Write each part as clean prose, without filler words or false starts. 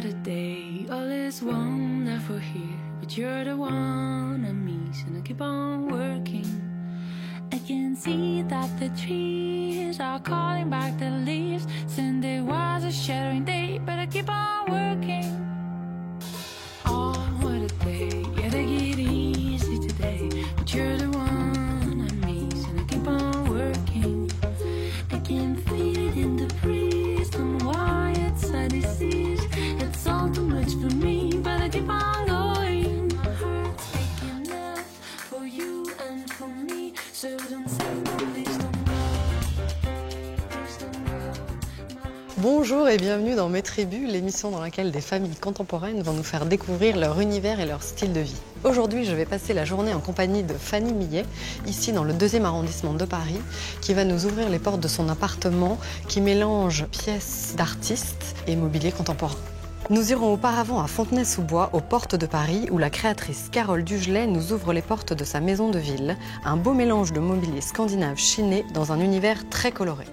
what a day, all is wonderful here, but you're the one I miss and I keep on working. I can see that the trees are calling back the leaves. Sunday was a shattering day, but I keep on working. Oh, what a day, yeah, take it easy today, but you're the one I miss and I keep on working. I can feel it in the breeze, don't know why it's a disease. It's all too much for me, but I keep on going. My heart's aching enough for you and for me, so don't say no, please don't go. Please don't go. Bonjour et bienvenue dans Mes Tribus, l'émission dans laquelle des familles contemporaines vont nous faire découvrir leur univers et leur style de vie. Aujourd'hui, je vais passer la journée en compagnie de Fanny Millet, ici dans le 2e arrondissement de Paris, qui va nous ouvrir les portes de son appartement qui mélange pièces d'artistes et mobilier contemporain. Nous irons auparavant à Fontenay-sous-Bois, aux portes de Paris, où la créatrice Carole Dugelet nous ouvre les portes de sa maison de ville, un beau mélange de mobilier scandinave chiné dans un univers très coloré.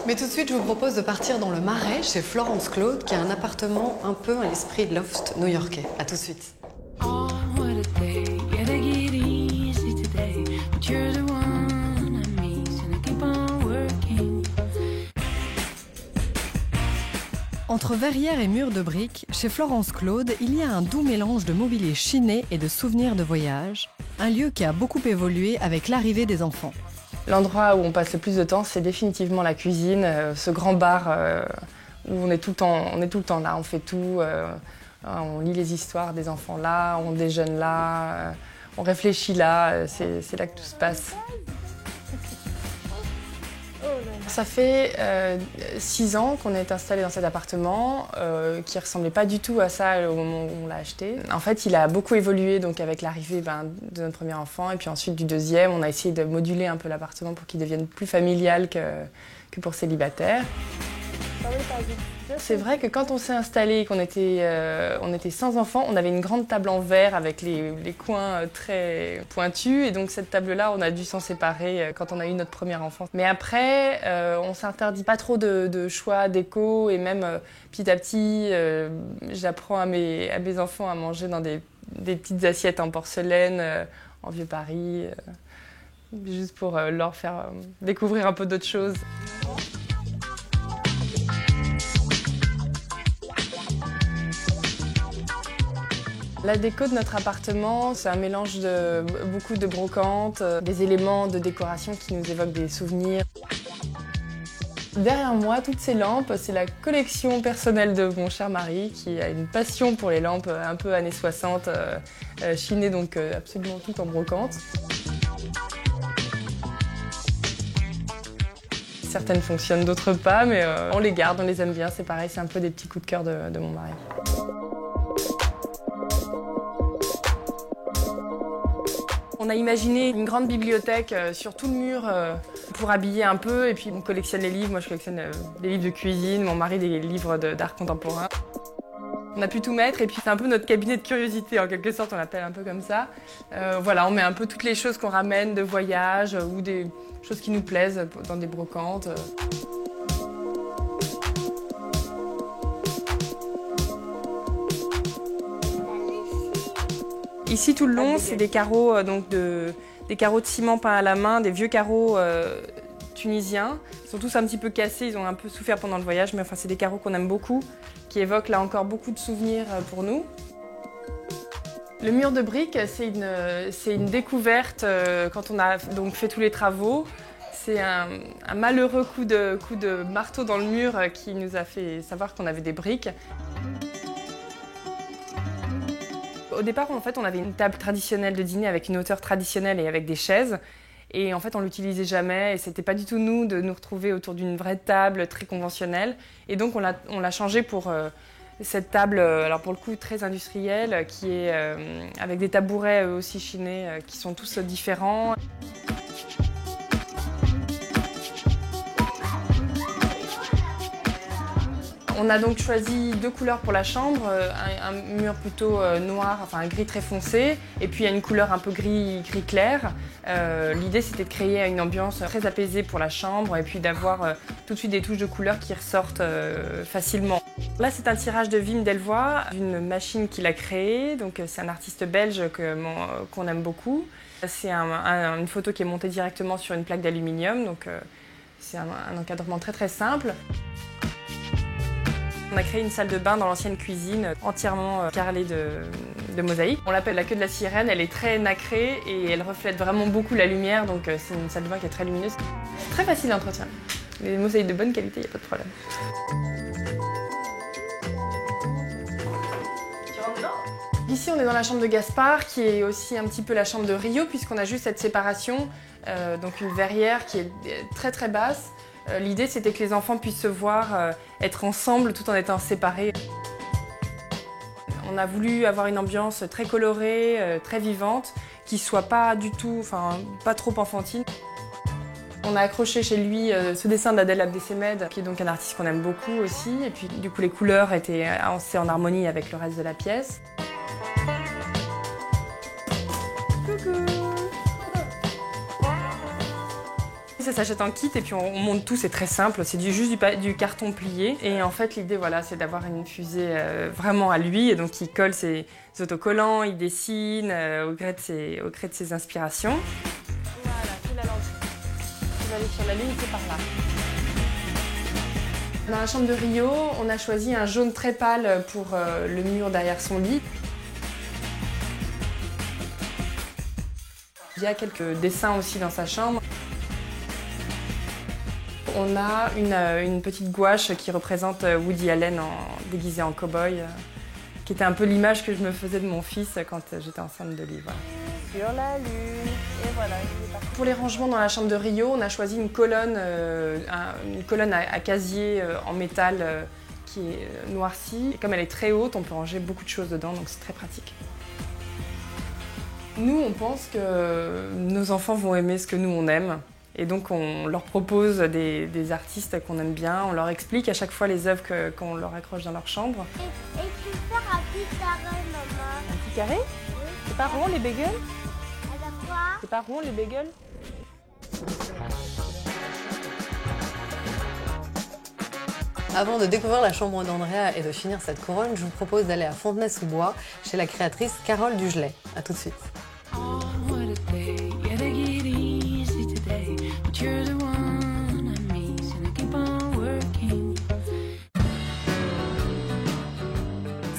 Mais tout de suite, je vous propose de partir dans le Marais, chez Florence Claude, qui a un appartement un peu à l'esprit loft new-yorkais. A tout de suite. Oh, what a day, yeah, take it easy today, but you're the one I miss and I keep on working. Entre verrières et murs de briques, chez Florence Claude, il y a un doux mélange de mobilier chiné et de souvenirs de voyage, un lieu qui a beaucoup évolué avec l'arrivée des enfants. L'endroit où on passe le plus de temps, c'est définitivement la cuisine, ce grand bar où on est tout le temps là, on fait tout, on lit les histoires des enfants là, on déjeune là, on réfléchit là, c'est là que tout se passe. Ça fait 6 ans qu'on est installé dans cet appartement qui ne ressemblait pas du tout à ça au moment où on l'a acheté. En fait, il a beaucoup évolué donc avec l'arrivée de notre premier enfant et puis ensuite du deuxième. On a essayé de moduler un peu l'appartement pour qu'il devienne plus familial que pour célibataire. C'est vrai que quand on s'est installé, qu'on était sans enfants, on avait une grande table en verre avec les coins très pointus. Et donc cette table-là, on a dû s'en séparer quand on a eu notre premier enfant. Mais après, on s'interdit pas trop de choix déco. Et même petit à petit, j'apprends à mes enfants à manger dans des petites assiettes en porcelaine en vieux Paris. Juste pour leur faire découvrir un peu d'autres choses. La déco de notre appartement, c'est un mélange de beaucoup de brocantes, des éléments de décoration qui nous évoquent des souvenirs. Derrière moi, toutes ces lampes, c'est la collection personnelle de mon cher mari qui a une passion pour les lampes un peu années 60, chinées donc absolument toutes en brocante. Certaines fonctionnent, d'autres pas, mais on les garde, on les aime bien, c'est pareil, c'est un peu des petits coups de cœur de mon mari. On a imaginé une grande bibliothèque sur tout le mur pour habiller un peu. Et puis on collectionne les livres. Moi, je collectionne des livres de cuisine, mon mari des livres d'art contemporain. On a pu tout mettre et puis c'est un peu notre cabinet de curiosité, en quelque sorte, on l'appelle un peu comme ça. Voilà, on met un peu toutes les choses qu'on ramène de voyage ou des choses qui nous plaisent dans des brocantes. Ici, tout le long, c'est des carreaux, des carreaux de ciment peints à la main, des vieux carreaux tunisiens. Ils sont tous un petit peu cassés, ils ont un peu souffert pendant le voyage, mais enfin, c'est des carreaux qu'on aime beaucoup, qui évoquent là encore beaucoup de souvenirs pour nous. Le mur de briques, c'est une découverte quand on a donc fait tous les travaux. C'est un malheureux coup de marteau dans le mur qui nous a fait savoir qu'on avait des briques. Au départ, en fait, on avait une table traditionnelle de dîner avec une hauteur traditionnelle et avec des chaises. Et en fait, on l'utilisait jamais. Et c'était pas du tout nous de nous retrouver autour d'une vraie table très conventionnelle. Et donc, on l'a changé pour cette table, alors pour le coup, très industrielle, qui est avec des tabourets aussi chinés, qui sont tous différents. On a donc choisi 2 couleurs pour la chambre, un mur plutôt noir, enfin un gris très foncé, et puis une couleur un peu gris clair. L'idée c'était de créer une ambiance très apaisée pour la chambre et puis d'avoir tout de suite des touches de couleurs qui ressortent facilement. Là c'est un tirage de Wim Delvoye, d'une machine qu'il a créée, donc c'est un artiste belge qu'on aime beaucoup. C'est une photo qui est montée directement sur une plaque d'aluminium, donc c'est un encadrement très simple. On a créé une salle de bain dans l'ancienne cuisine, entièrement carrelée de mosaïques. On l'appelle la queue de la sirène, elle est très nacrée et elle reflète vraiment beaucoup la lumière, donc c'est une salle de bain qui est très lumineuse. C'est très facile d'entretien. Les mosaïques de bonne qualité, il n'y a pas de problème. Tu rentres dedans ? Ici, on est dans la chambre de Gaspard, qui est aussi un petit peu la chambre de Rio, puisqu'on a juste cette séparation, donc une verrière qui est très basse. L'idée, c'était que les enfants puissent se voir être ensemble tout en étant séparés. On a voulu avoir une ambiance très colorée, très vivante, qui soit pas du tout, enfin, pas trop enfantine. On a accroché chez lui ce dessin d'Adèle Abdessemed, qui est donc un artiste qu'on aime beaucoup aussi. Et puis, du coup, les couleurs étaient en harmonie avec le reste de la pièce. Coucou! Ça s'achète en kit et puis on monte tout, c'est très simple, c'est juste du carton plié. Et en fait l'idée voilà, c'est d'avoir une fusée vraiment à lui, et donc il colle ses autocollants, il dessine au gré de ses inspirations. Voilà, c'est la lentille. Tu vas aller sur la ligne, c'est par là. Dans la chambre de Rio, on a choisi un jaune très pâle pour le mur derrière son lit. Il y a quelques dessins aussi dans sa chambre. On a une petite gouache qui représente Woody Allen déguisé en cow-boy, qui était un peu l'image que je me faisais de mon fils quand j'étais enceinte de lui. Voilà. Sur la lune, et voilà, il est parti. Pour les rangements dans la chambre de Rio, on a choisi une colonne à casier en métal qui est noircie. Et comme elle est très haute, on peut ranger beaucoup de choses dedans, donc c'est très pratique. Nous, on pense que nos enfants vont aimer ce que nous, on aime. Et donc on leur propose des artistes qu'on aime bien, on leur explique à chaque fois les œuvres qu'on leur accroche dans leur chambre. Et tu peux faire un petit carré, maman. Un petit carré? Oui. C'est pas rond les bagels? Alors quoi? C'est pas rond les bagels? Avant de découvrir la chambre d'Andrea et de finir cette couronne, je vous propose d'aller à Fontenay-sous-Bois chez la créatrice Carole Dugelet. A tout de suite.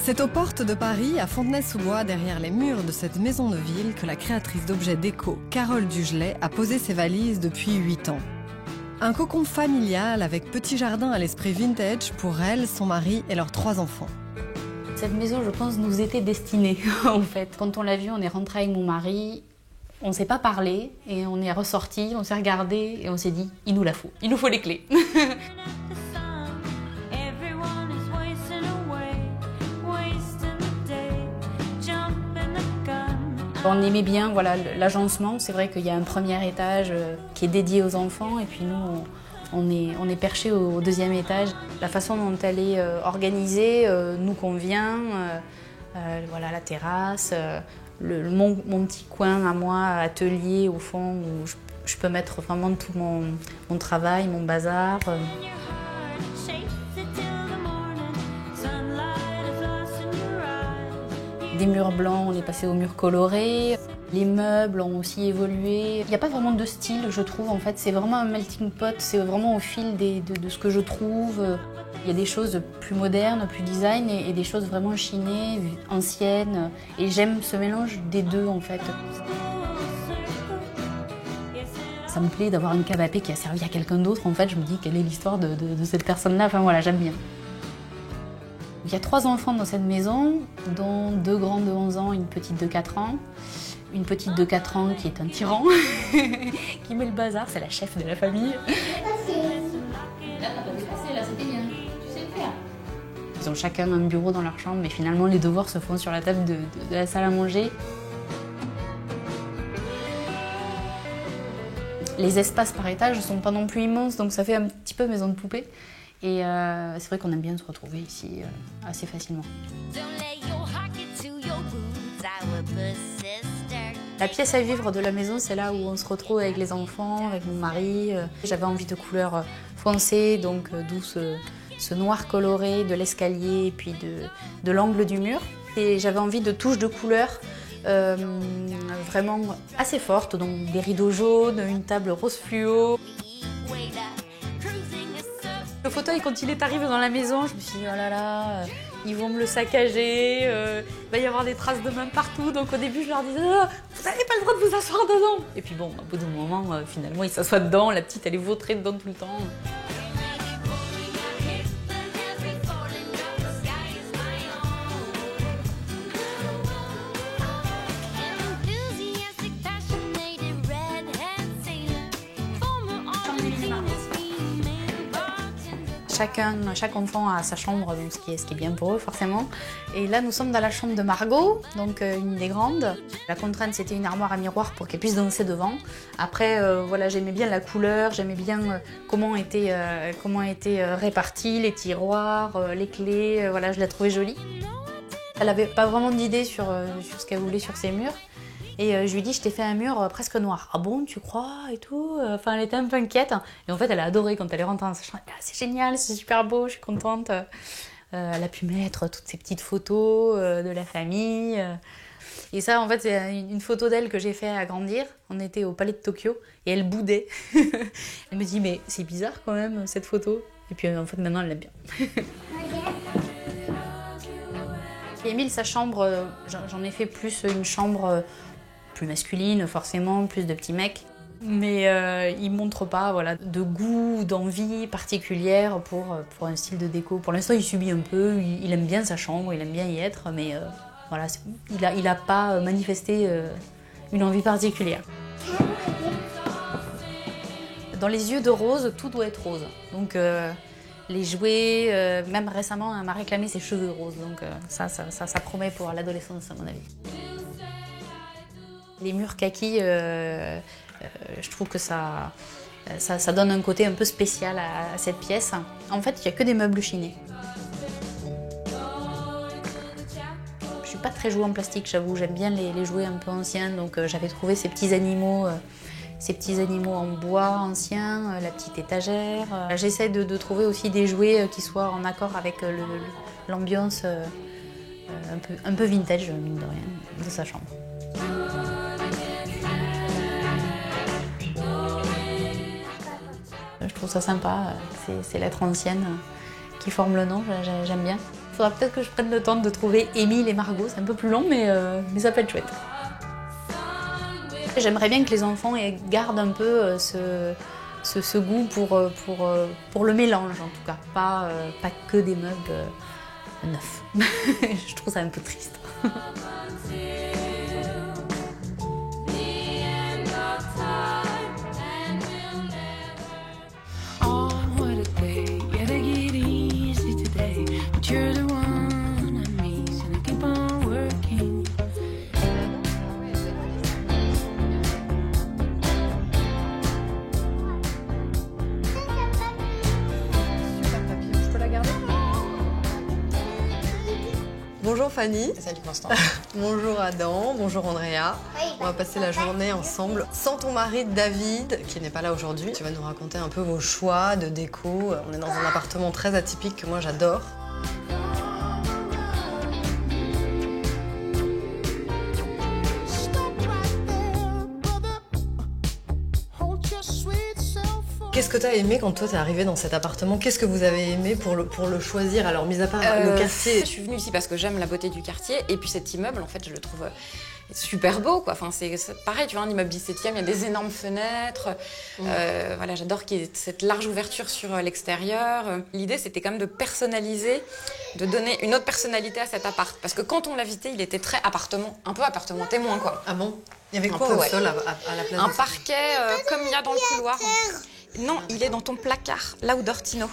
C'est aux portes de Paris, à Fontenay-sous-Bois, derrière les murs de cette maison de ville, que la créatrice d'objets déco, Carole Dugelet, a posé ses valises depuis 8 ans. Un cocon familial avec petit jardin à l'esprit vintage pour elle, son mari et leurs 3 enfants. Cette maison, je pense, nous était destinée, en fait. Quand on l'a vue, on est rentré avec mon mari, on ne s'est pas parlé, et on est ressorti, on s'est regardé, et on s'est dit, il nous la faut. Il nous faut les clés. On aimait bien voilà, l'agencement. C'est vrai qu'il y a un premier étage qui est dédié aux enfants, et puis nous, on est perché au 2e étage. La façon dont elle est organisée nous convient. Voilà, la terrasse, mon petit coin à moi, atelier au fond, où je peux mettre vraiment tout mon travail, mon bazar. Des murs blancs, on est passé aux murs colorés. Les meubles ont aussi évolué. Il n'y a pas vraiment de style, je trouve, en fait. C'est vraiment un melting pot, c'est vraiment au fil de ce que je trouve. Il y a des choses plus modernes, plus design, et des choses vraiment chinées, anciennes. Et j'aime ce mélange des deux, en fait. Ça me plaît d'avoir un canapé qui a servi à quelqu'un d'autre. En fait, je me dis, quelle est l'histoire de cette personne-là? Enfin, voilà, j'aime bien. Il y a 3 enfants dans cette maison, dont 2 grands de 11 ans et une petite de 4 ans. Une petite de 4 ans qui est un tyran, qui met le bazar, c'est la chef de la famille. Ils ont chacun un bureau dans leur chambre, mais finalement les devoirs se font sur la table de la salle à manger. Les espaces par étage ne sont pas non plus immenses, donc ça fait un petit peu maison de poupée. Et c'est vrai qu'on aime bien se retrouver ici assez facilement. La pièce à vivre de la maison, c'est là où on se retrouve avec les enfants, avec mon mari. J'avais envie de couleurs foncées, donc d'où ce noir coloré de l'escalier et puis de l'angle du mur. Et j'avais envie de touches de couleurs vraiment assez fortes, donc des rideaux jaunes, une table rose fluo. Le fauteuil, quand il est arrivé dans la maison, je me suis dit oh là là, ils vont me le saccager, il va y avoir des traces de main partout. Donc au début, je leur disais oh, vous n'avez pas le droit de vous asseoir dedans. Et puis bon, au bout d'un moment, finalement, ils s'assoient dedans. La petite, elle est vautrée dedans tout le temps. Chaque enfant a sa chambre, donc ce qui est bien pour eux forcément. Et là, nous sommes dans la chambre de Margot, donc une des grandes. La contrainte, c'était une armoire à miroir pour qu'elle puisse danser devant. Après, voilà, j'aimais bien la couleur, j'aimais bien comment étaient répartis les tiroirs, les clés. Voilà, je la trouvais jolie. Elle n'avait pas vraiment d'idée sur ce qu'elle voulait sur ses murs. Et je lui dis, je t'ai fait un mur presque noir. Ah bon, tu crois et tout. Enfin, elle était un peu inquiète. Et en fait, elle a adoré quand elle est rentrée dans sa chambre. Ah, c'est génial, c'est super beau, je suis contente. Elle a pu mettre toutes ces petites photos de la famille. Et ça, en fait, c'est une photo d'elle que j'ai fait agrandir. On était au Palais de Tokyo et elle boudait. Elle me dit, mais c'est bizarre quand même, cette photo. Et puis, en fait, maintenant, elle l'aime bien. Émile, sa chambre, j'en ai fait plus une chambre plus masculine, forcément, plus de petits mecs. Mais il ne montre pas voilà, de goût, d'envie particulière pour un style de déco. Pour l'instant, il subit un peu, il aime bien sa chambre, il aime bien y être, mais voilà, il n'a pas manifesté une envie particulière. Dans les yeux de Rose, tout doit être rose. Donc les jouets, même récemment, elle m'a réclamé ses cheveux roses. Donc ça promet pour l'adolescence, à mon avis. Les murs kaki, je trouve que ça donne un côté un peu spécial à cette pièce. En fait, il n'y a que des meubles chinés. Je ne suis pas très jouée en plastique, j'avoue. J'aime bien les jouets un peu anciens. Donc j'avais trouvé ces petits animaux en bois anciens, la petite étagère. J'essaie de trouver aussi des jouets qui soient en accord avec l'ambiance un peu vintage, mine de rien, de sa chambre. Je trouve ça sympa, c'est l'être ancienne qui forme le nom, j'aime bien. Il faudra peut-être que je prenne le temps de trouver Émile et Margot, c'est un peu plus long, mais ça peut être chouette. J'aimerais bien que les enfants gardent un peu ce goût pour le mélange, en tout cas, pas que des meubles neufs. Je trouve ça un peu triste. Bonjour Fanny. Salut Constance. Bonjour Adam, bonjour Andrea. On va passer la journée ensemble sans ton mari David, qui n'est pas là aujourd'hui. Tu vas nous raconter un peu vos choix de déco. On est dans un appartement très atypique que moi j'adore. Qu'est-ce que tu as aimé quand toi t'es arrivée dans cet appartement? Qu'est-ce que vous avez aimé pour le choisir? Alors, mis à part le quartier. Je suis venue ici parce que j'aime la beauté du quartier et puis cet immeuble, en fait, je le trouve super beau, quoi. Enfin, c'est pareil, tu vois, un immeuble 17e, il y a des énormes fenêtres. Voilà, j'adore qu'il y ait cette large ouverture sur l'extérieur. L'idée, c'était quand même de personnaliser, de donner une autre personnalité à cet appart. Parce que quand on l'a visité, il était très appartement, un peu appartement témoin, quoi. Ah bon? Il y avait quoi au sol à la place? Un parquet comme il y a dans le couloir. Non, il est dans ton placard, là où dort Tino.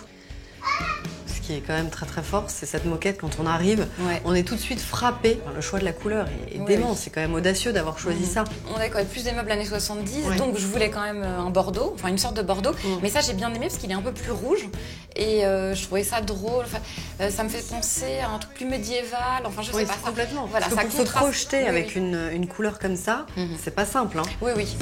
Ce qui est quand même très très fort, c'est cette moquette. Quand on arrive, on est tout de suite frappé. Enfin, le choix de la couleur est dément. C'est quand même audacieux d'avoir choisi ça. On a quand même plus des meubles années 70, donc je voulais quand même un bordeaux, enfin une sorte de bordeaux. Mais ça, j'ai bien aimé parce qu'il est un peu plus rouge. Et je trouvais ça drôle. Enfin, ça me fait penser à un truc plus médiéval. Enfin, je sais pas. Complètement. Voilà, parce que ça pour se projeter avec une couleur comme ça, c'est pas simple. Hein. Oui, oui.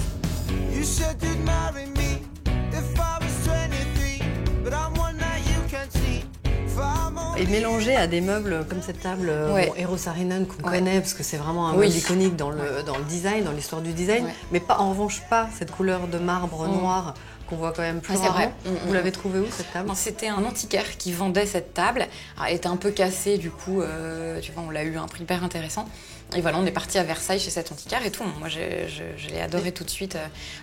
Et mélangé à des meubles comme cette table Eero Saarinen qu'on connaît parce que c'est vraiment un meuble iconique dans le design, dans l'histoire du design, mais pas, en revanche pas cette couleur de marbre noir qu'on voit quand même plus rarement. Vrai. Vous l'avez trouvée où cette table? C'était un antiquaire qui vendait cette table. Alors, elle était un peu cassée, du coup, tu vois, on l'a eu à un prix hyper intéressant. Et voilà, on est parti à Versailles chez cet antiquaire et tout. Moi, je l'ai adoré tout de suite.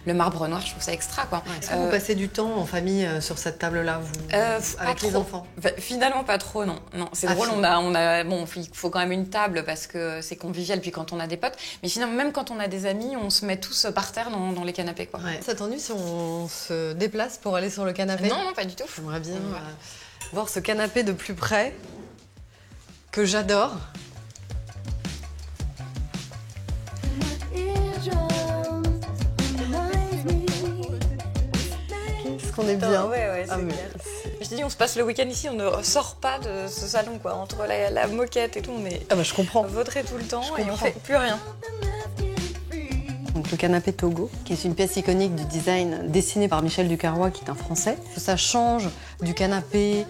Le marbre noir, je trouve ça extra, quoi. Est-ce que vous passez du temps en famille sur cette table-là, avec les enfants? Finalement, pas trop, non. C'est drôle, bon, il faut quand même une table parce que c'est convivial, puis quand on a des potes. Mais finalement, même quand on a des amis, on se met tous par terre dans les canapés, quoi. Ça t'ennuie si on se déplace pour aller sur le canapé? Non, pas du tout. J'aimerais bien voir ce canapé de plus près, que j'adore. Qu'on est bien. Ouais, c'est clair. Je te dis, on se passe le week-end ici, on ne sort pas de ce salon, quoi. Entre la moquette et tout, on est je comprends. Vautré tout le temps et on fait plus rien. Donc le canapé Togo, qui est une pièce iconique du design dessinée par Michel Ducarrois, qui est un Français. Ça change du canapé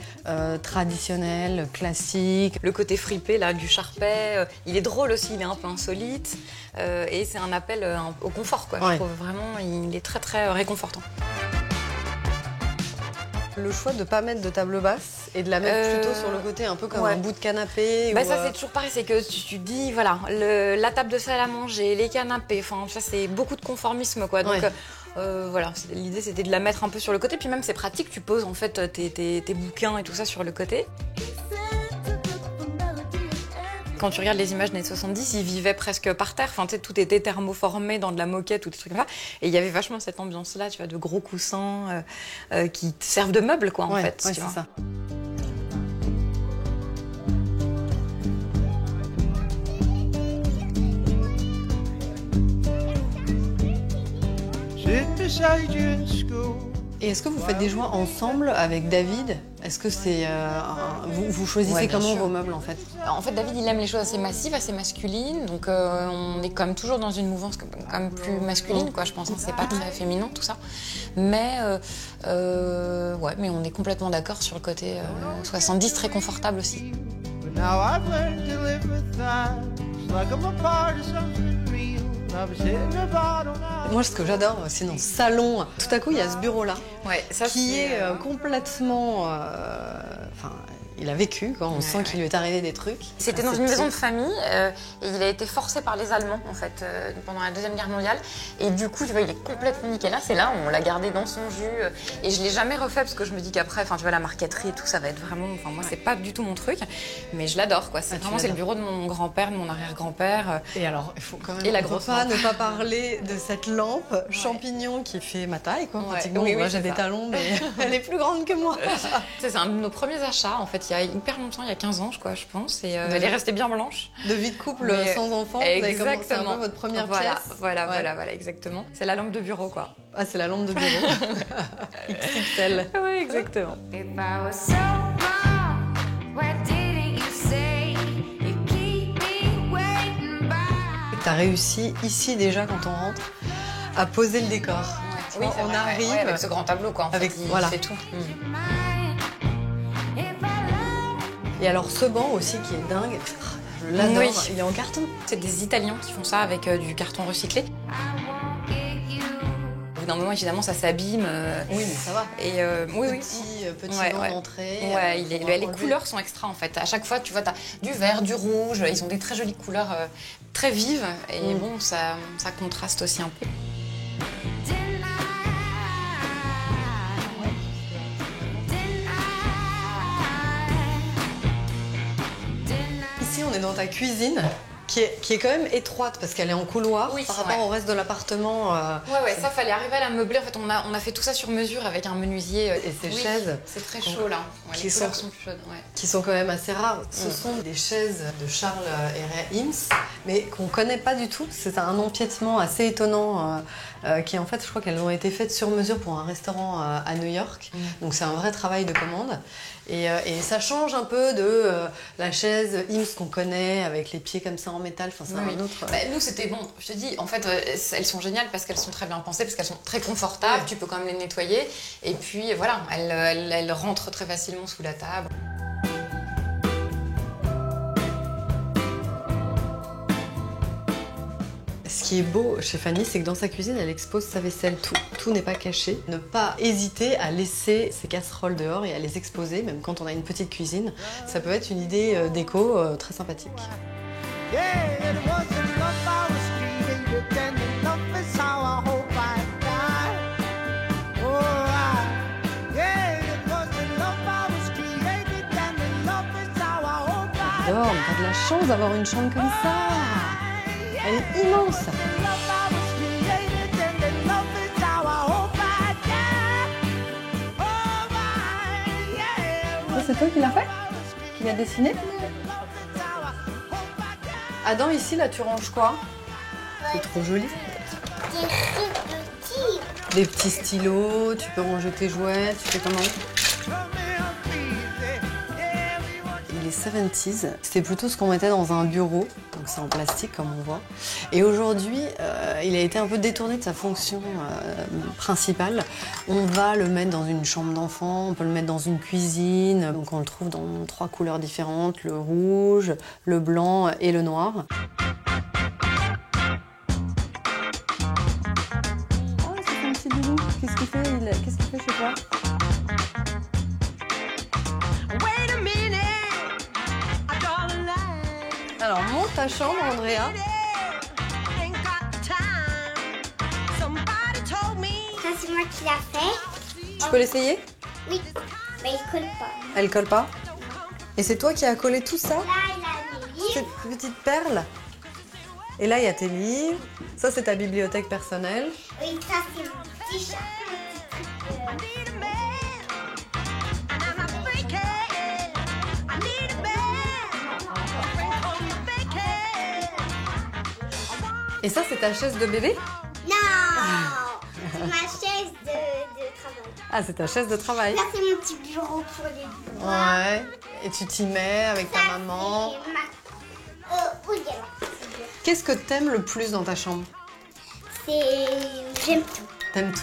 traditionnel, classique. Le côté fripé là, du Charpet, il est drôle aussi, il est un peu insolite. Et c'est un appel au confort, quoi. Je trouve vraiment, il est très très réconfortant. Le choix de ne pas mettre de table basse et de la mettre plutôt sur le côté, un peu comme un bout de canapé. Ça, c'est toujours pareil, c'est que tu dis, voilà, la table de salle à manger, les canapés, enfin, ça, c'est beaucoup de conformisme, quoi. Donc, voilà, l'idée, c'était de la mettre un peu sur le côté. Puis même, c'est pratique, tu poses en fait tes bouquins et tout ça sur le côté. Quand tu regardes les images des années 70, ils vivaient presque par terre. Enfin, tu sais, tout était thermoformé dans de la moquette ou des trucs comme ça. Et il y avait vachement cette ambiance-là, tu vois, de gros coussins qui te servent de meubles, quoi, en fait. Ouais, c'est ça. Et est-ce que vous faites des choix ensemble avec David? Est-ce que c'est vous choisissez comment vos meubles en fait? En fait, David, il aime les choses assez massives, assez masculines. Donc, on est quand même toujours dans une mouvance quand même plus masculine, quoi. Je pense, hein, c'est pas très féminin tout ça. Mais mais on est complètement d'accord sur le côté 70, très confortable aussi. Moi, ce que j'adore, c'est dans ce salon, tout à coup, il y a ce bureau-là, qui est complètement... il a vécu, quoi. On sent qu'il lui est arrivé des trucs. C'était dans une maison de famille et il a été forcé par les Allemands, en fait, pendant la Deuxième Guerre mondiale. Et du coup, tu vois, il est complètement nickel. Là, c'est là, on l'a gardé dans son jus. Et je l'ai jamais refait parce que je me dis qu'après, enfin, tu vois, la marqueterie et tout, ça va être vraiment... Enfin, moi, c'est pas du tout mon truc, mais je l'adore, quoi. C'est vraiment, c'est le bureau de mon grand-père, de mon arrière-grand-père. Et alors, il faut quand même... Et la grosse lampe. Ne pas parler de cette lampe champignon qui fait ma taille, quoi. Pratiquement, moi, j'ai des talons, mais elle est plus grande que moi. C'est un de nos premiers achats, en fait, il y a hyper longtemps, il y a 15 ans, je pense, et elle est restée bien blanche. De vie de couple sans enfant, vous avez commencé un peu votre première pièce. Voilà, exactement. C'est la lampe de bureau, quoi. Ah, c'est la lampe de bureau. XXL. Oui, exactement. T'as réussi ici déjà, quand on rentre, à poser le décor. Oui, on arrive avec ce grand tableau, quoi. En fait, il fait tout. Et alors ce banc aussi qui est dingue, je l'adore, il est en carton. C'est des Italiens qui font ça avec du carton recyclé. Au bout d'un moment, évidemment, ça s'abîme. Oui, mais ça va. Et petit banc d'entrée. Les couleurs sont extra, en fait. À chaque fois, tu vois, t'as du vert, du rouge. Ils ont des très jolies couleurs très vives. Et bon, ça contraste aussi un peu. Ici, on est dans ta cuisine. qui est quand même étroite parce qu'elle est en couloir Oui, par rapport au reste de l'appartement. Ouais, ça fallait arriver à la meubler. En fait, on a fait tout ça sur mesure avec un menuisier. Et ces chaises. C'est très chaud là. Ouais, Qui les sont couleurs sont plus chaudes. Ouais. Qui sont quand même assez rares. Ce sont des chaises de Charles Herré Ims, mais qu'on connaît pas du tout. C'est un empiètement assez étonnant qui en fait, je crois qu'elles ont été faites sur mesure pour un restaurant à New York. Donc c'est un vrai travail de commande. Et ça change un peu de la chaise Ims qu'on connaît avec les pieds comme ça en métal. Enfin, c'est un autre. Bah, nous, c'était bon. Je te dis, en fait, elles sont géniales parce qu'elles sont très bien pensées, parce qu'elles sont très confortables. Ouais. Tu peux quand même les nettoyer. Et puis voilà, elles rentrent très facilement sous la table. Ce qui est beau chez Fanny, c'est que dans sa cuisine, elle expose sa vaisselle. Tout n'est pas caché. Ne pas hésiter à laisser ses casseroles dehors et à les exposer, même quand on a une petite cuisine. Ça peut être une idée déco très sympathique. J'adore, mais t'as de la chance d'avoir une chambre comme ça. Elle est immense. C'est toi qui l'as fait? Qui l'a dessiné? Adam, ici, là, tu ranges quoi? C'est trop joli. Des petits stylos, tu peux ranger tes jouets, tu fais comment? Il est 70s, c'est plutôt ce qu'on mettait dans un bureau, donc c'est en plastique comme on voit. Et aujourd'hui, il a été un peu détourné de sa fonction principale. On va le mettre dans une chambre d'enfant, on peut le mettre dans une cuisine, donc on le trouve dans 3 couleurs différentes, le rouge, le blanc et le noir. Oh, c'est un petit doudou, qu'est-ce qu'il fait chez toi? Alors, monte ta chambre, Andrea. Ça, c'est moi qui l'a fait. Tu peux l'essayer? Oui, mais il colle pas. Elle colle pas? Et c'est toi qui as collé tout ça? Là, il a mis livres. Cette petite perle. Et là, il y a tes livres. Ça, c'est ta bibliothèque personnelle. Oui, ça, c'est mon petit chat. Et ça, c'est ta chaise de bébé? Non, c'est ma chaise de travail. Ah, c'est ta chaise de travail. Là, c'est mon petit bureau pour les bois. Ouais. Et tu t'y mets avec ta maman. Oui, alors. Qu'est-ce que t'aimes le plus dans ta chambre? J'aime tout. T'aimes tout.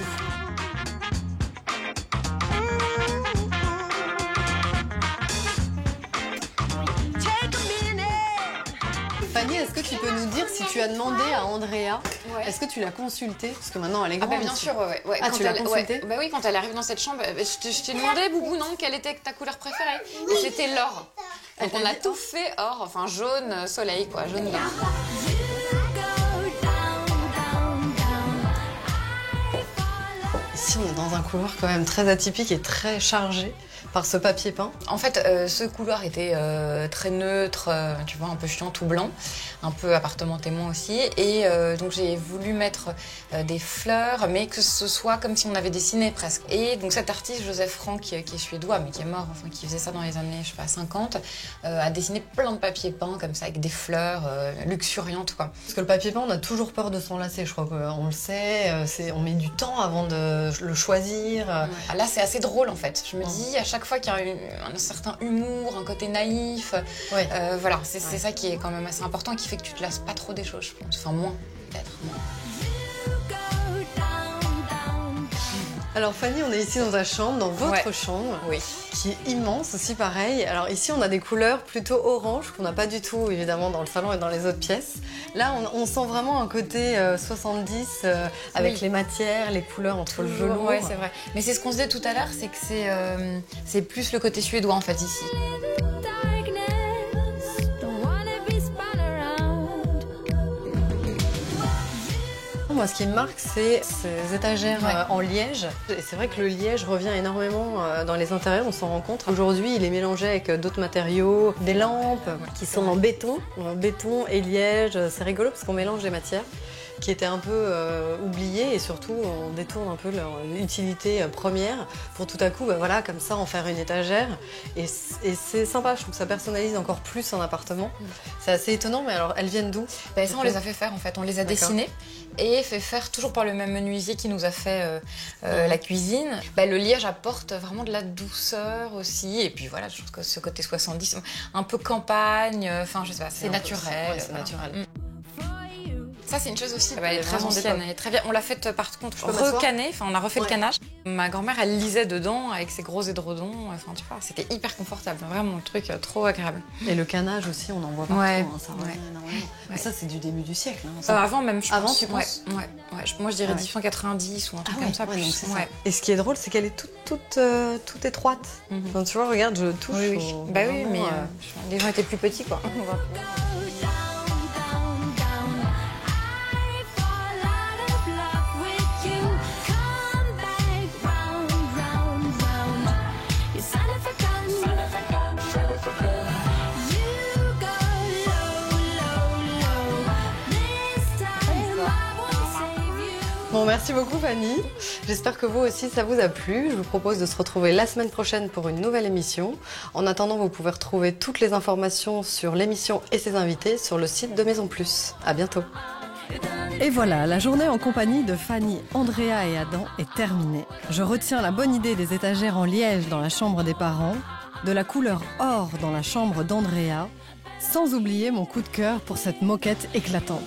Fanny, est-ce que tu peux nous dire si tu as demandé à Andrea, est-ce que tu l'as consultée? Parce que maintenant elle est grande. Ah bah bien sûr, ouais. Ah, tu l'as consultée? Bah oui, quand elle arrive dans cette chambre, je t'ai demandé, Boubou, non, quelle était ta couleur préférée? Et c'était l'or. Donc on a tout fait or, enfin jaune soleil, quoi, jaune d'or. Ici, on est dans un couloir quand même très atypique et très chargé par ce papier peint. En fait, ce couloir était très neutre, tu vois, un peu chiant, tout blanc, un peu appartement-témoin aussi. Et donc j'ai voulu mettre des fleurs, mais que ce soit comme si on avait dessiné presque. Et donc cet artiste, Joseph Frank, qui est suédois, mais qui est mort, enfin qui faisait ça dans les années, je sais pas, 50, a dessiné plein de papier peint comme ça, avec des fleurs luxuriantes, quoi. Parce que le papier peint, on a toujours peur de s'enlacer, je crois qu'on le sait, on met du temps avant de le choisir. Ouais. Là, c'est assez drôle, en fait. Je me dis, à chaque fois qu'il y a un certain humour, un côté naïf, voilà, c'est ça qui est quand même assez important, qui fait que tu te lasses pas trop des choses, je pense. Enfin, moins, peut-être. Alors Fanny, on est ici dans ta chambre, dans votre chambre, qui est immense aussi pareil. Alors ici on a des couleurs plutôt orange qu'on n'a pas du tout évidemment dans le salon et dans les autres pièces. Là on sent vraiment un côté 70 avec les matières, les couleurs entre le velours. Ouais, c'est vrai. Mais c'est ce qu'on se disait tout à l'heure, c'est que c'est plus le côté suédois en fait ici. moi, ce qui me marque, c'est ces étagères en liège. Et c'est vrai que le liège revient énormément dans les intérieurs, on s'en rend compte. Aujourd'hui, il est mélangé avec d'autres matériaux, des lampes qui sont en béton et liège. C'est rigolo parce qu'on mélange les matières qui étaient un peu oubliées et surtout on détourne un peu leur utilité première pour tout à coup, voilà, comme ça en faire une étagère et c'est sympa, je trouve que ça personnalise encore plus un appartement. C'est assez étonnant, mais alors elles viennent d'où? Ça on les a fait faire en fait, on les a dessinés et fait faire toujours par le même menuisier qui nous a fait la cuisine. Le liège apporte vraiment de la douceur aussi et puis voilà, je trouve que ce côté 70, un peu campagne, enfin je sais pas, c'est naturel. C'est naturel. Ça, c'est une chose aussi, elle est très ancienne, elle est très bien. On l'a faite par contre recanner, enfin on a refait le canage. Ma grand-mère, elle lisait dedans avec ses gros édredons, enfin tu vois, c'était hyper confortable, vraiment un truc trop agréable. Et le canage aussi, on en voit partout, ça revient énormément. Mais ça, c'est du début du siècle. Avant même, je pense. Avant, tu penses? Moi, je dirais 1890 ou un truc comme ça. Donc ça. Et ce qui est drôle, c'est qu'elle est toute étroite. Donc, tu vois, regarde, je touche. Oui. Bah oui, mais les gens étaient plus petits, quoi. Bon, merci beaucoup Fanny. J'espère que vous aussi ça vous a plu. Je vous propose de se retrouver la semaine prochaine pour une nouvelle émission. En attendant, vous pouvez retrouver toutes les informations sur l'émission et ses invités sur le site de Maison Plus. À bientôt. Et voilà, la journée en compagnie de Fanny, Andrea et Adam est terminée. Je retiens la bonne idée des étagères en liège dans la chambre des parents, de la couleur or dans la chambre d'Andrea, sans oublier mon coup de cœur pour cette moquette éclatante.